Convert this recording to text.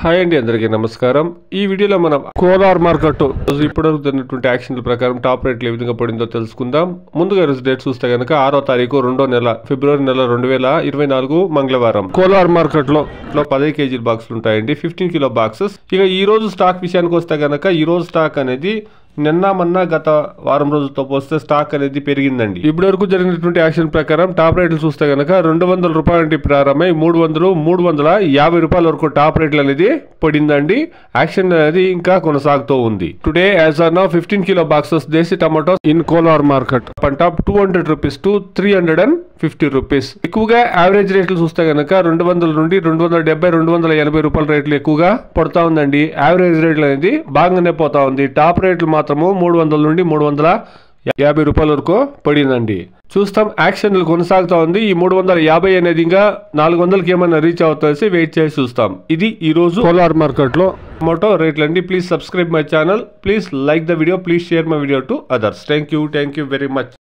Hi అండి, అందరికీ నమస్కారం. ఈ వీడియోలో మనం కోలార్ మార్కెట్ ఇప్పటివరకు జరిగినటువంటి యాక్షన్ల ప్రకారం టాప్ రేట్లు ఏ విధంగా పడిందో తెలుసుకుందాం. ముందుగా రోజు డేట్ చూస్తే కనుక 6వ తారీఖు 2వ నెల ఫిబ్రవరి నెల 2024 మంగళవారం కోలార్ మార్కెట్ లో 10 కేజీల బాక్సులు ఉంటాయండి, 15 కిలో బాక్సెస్. ఇక ఈ రోజు స్టాక్ విషయానికి వస్తే కనుక ఈ రోజు స్టాక్ అనేది నిన్న మొన్న గత వారం రోజులతో పోస్తే స్టాక్ అనేది పెరిగిందండి. ఇప్పటి వరకు జరిగినటువంటి యాక్షన్ ప్రకారం టాప్ రేట్లు చూస్తే కనుక 200 రూపాయల నుండి ప్రారంభమై 350 రూపాయల వరకు టాప్ రేట్లు అనేది పడిందండి. యాక్షన్ అనేది ఇంకా కొనసాగుతూ ఉంది. Today as are now 15 kilo boxes desi tomato in Kolar market top 200 rupees to 350 rupees. ఎక్కువగా యావరేజ్ రేట్లు చూస్తే కనుక 200 నుండి 270 280 రూపాయల రేట్లు ఎక్కువగా పడుతూ ఉందండి. యావరేజ్ రేట్లు అనేది బాగానే పోతా ఉంది. టాప్ రేట్లు మాత్రము 300 నుండి 350 రూపాయల వరకు పడిందండి. చూస్తాం, యాక్షన్లు కొనసాగుతా ఉంది. ఈ 350 అనేది ఇంకా 400కి ఏమైనా రీచ్ అవుతాయి, వెయిట్ చేసి చూస్తాం. ఇది ఈ రోజు కోలార్ మార్కెట్ లో టమాటో రేట్లు అండి. Please subscribe my channel, please like the video, please share my video to others. Thank you very much.